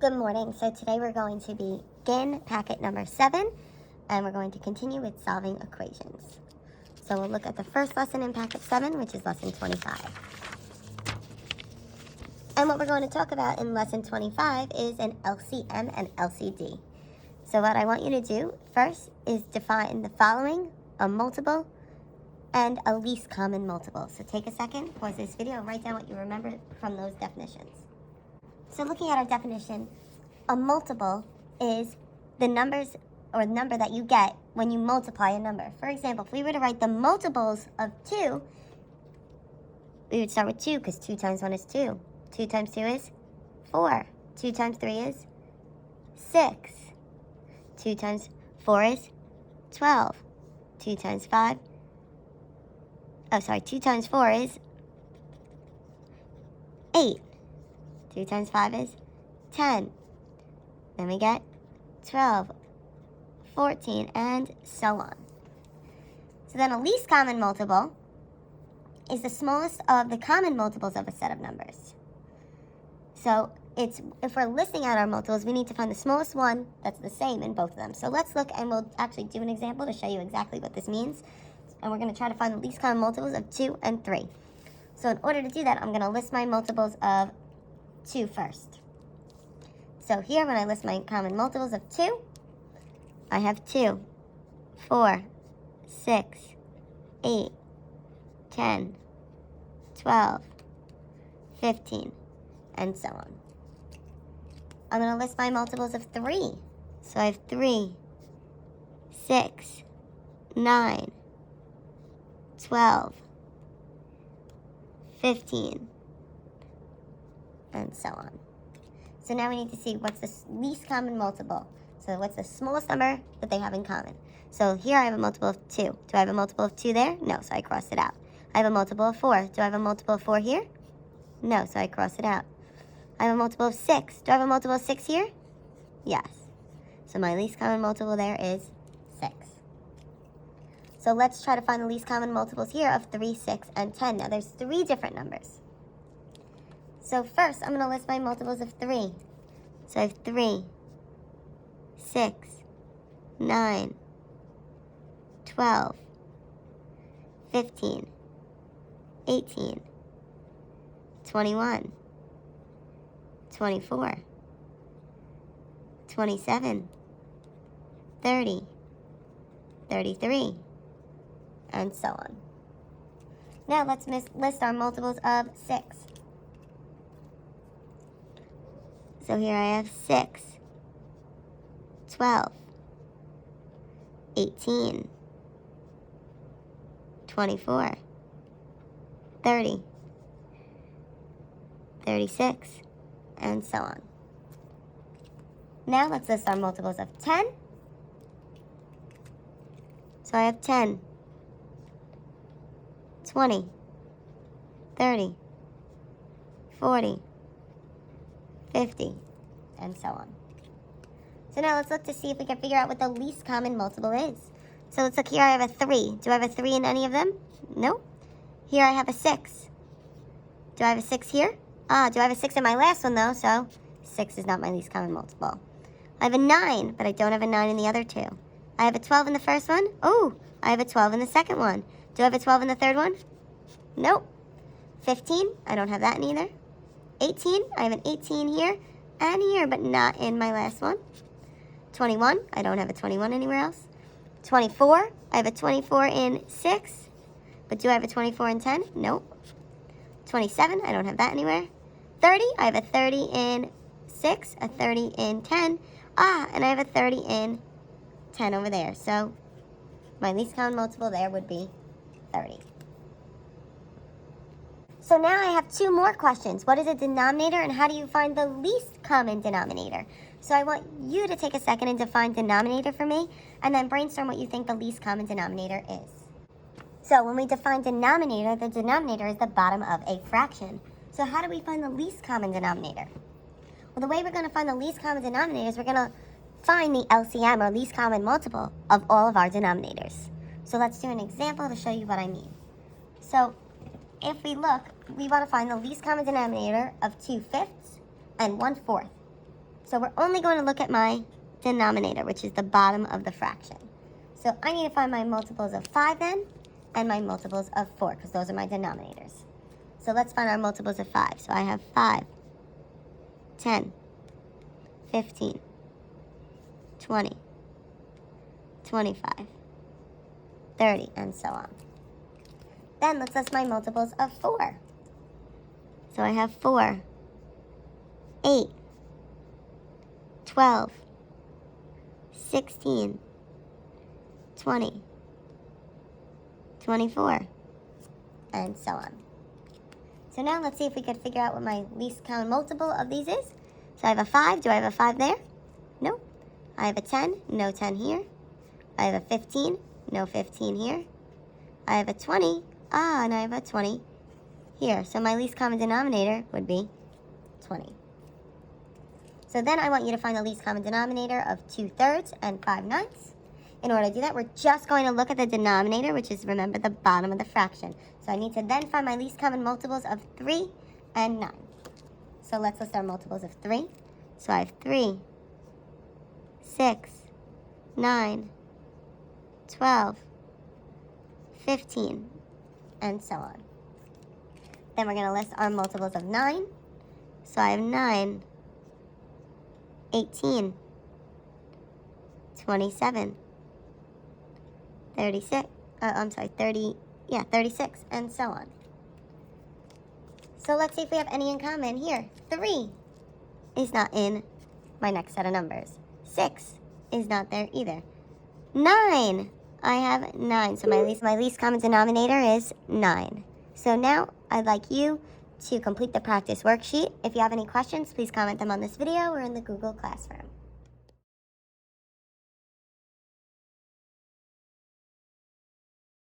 Good morning. So today we're going to begin packet number 7, and we're going to continue with solving equations. So we'll look at the first lesson in packet 7, which is lesson 25. And what we're going to talk about in lesson 25 is an LCM and LCD. So what I want you to do first is define the following: a multiple and a least common multiple. So take a second, pause this video, and write down what you remember from those definitions. So looking at our definition, a multiple is the numbers or the number that you get when you multiply a number. For example, if we were to write the multiples of 2, we would start with 2 because 2 times 1 is 2. 2 times 2 is 4. 2 times 3 is 6. 2 times 4 is 12. 2 times 5, 2 times 4 is 8. 2 times 5 is 10. Then we get 12, 14, and so on. So then a least common multiple is the smallest of the common multiples of a set of numbers. So if we're listing out our multiples, we need to find the smallest one that's the same in both of them. So let's look, and we'll actually do an example to show you exactly what this means. And we're going to try to find the least common multiples of 2 and 3. So in order to do that, I'm going to list my multiples of 2 first. So here, when I list my common multiples of 2, I have 2, 4, 6, 8, 10, 12, 15, and so on. I'm going to list my multiples of 3. So I have 3, 6, 9, 12, 15, and so on. So now we need to see what's the least common multiple. So what's the smallest number that they have in common? So here I have a multiple of 2. Do I have a multiple of 2 there? No, so I crossed it out. I have a multiple of 4. Do I have a multiple of 4 here? No, so I cross it out. I have a multiple of 6. Do I have a multiple of 6 here? Yes. So my least common multiple there is 6. So let's try to find the least common multiples here of 3, 6, and 10. Now there's 3 different numbers. So first, I'm going to list my multiples of 3. So I have 3, 6, 9, 12, 15, 18, 21, 24, 27, 30, 33, and so on. Now let's list our multiples of 6. So here I have 6, 12, 18, 24, 30, 36, and so on. Now let's list our multiples of 10. So I have 10, 20, 30, 40, 50, and so on. So now let's look to see if we can figure out what the least common multiple is. So let's look here. I have a 3. Do I have a 3 in any of them? No. Here I have a 6. Do I have a 6 here? Do I have a 6 in my last one, though, so 6 is not my least common multiple. I have a 9, but I don't have a 9 in the other 2. I have a 12 in the first one. Oh, I have a 12 in the second one. Do I have a 12 in the third one? Nope. 15, I don't have that in either. 18, I have an 18 here and here, but not in my last one. 21, I don't have a 21 anywhere else. 24, I have a 24 in 6, but do I have a 24 in 10? Nope. 27, I don't have that anywhere. 30, I have a 30 in 6, a 30 in 10, and I have a 30 in 10 over there. So my least common multiple there would be 30. So now I have 2 more questions. What is a denominator, and how do you find the least common denominator? So I want you to take a second and define denominator for me, and then brainstorm what you think the least common denominator is. So when we define denominator, the denominator is the bottom of a fraction. So how do we find the least common denominator? Well, the way we're going to find the least common denominator is we're going to find the LCM, or least common multiple, of all of our denominators. So let's do an example to show you what I mean. So if we look, we want to find the least common denominator of 2/5 and 1/4. So we're only going to look at my denominator, which is the bottom of the fraction. So I need to find my multiples of 5 then, and my multiples of 4, because those are my denominators. So let's find our multiples of 5. So I have 5, 10, 15, 20, 25, 30, and so on. Then let's list my multiples of 4. So I have 4, 8, 12, 16, 20, 24, and so on. So now let's see if we could figure out what my least common multiple of these is. So I have a 5. Do I have a 5 there? No. I have a 10. No 10 here. I have a 15. No 15 here. I have a 20. And I have a 20 here. So my least common denominator would be 20. So then I want you to find the least common denominator of 2/3 and 5/9. In order to do that, we're just going to look at the denominator, which is, remember, the bottom of the fraction. So I need to then find my least common multiples of 3 and 9. So let's list our multiples of 3. So I have 3, 6, 9, 12, 15, and so on. Then we're going to list our multiples of 9. So I have 9, 18, 27, 36, 36, and so on. So let's see if we have any in common here. 3 is not in my next set of numbers. 6 is not there either. 9, I have 9, so my least common denominator is 9. So now I'd like you to complete the practice worksheet. If you have any questions, please comment them on this video or in the Google Classroom.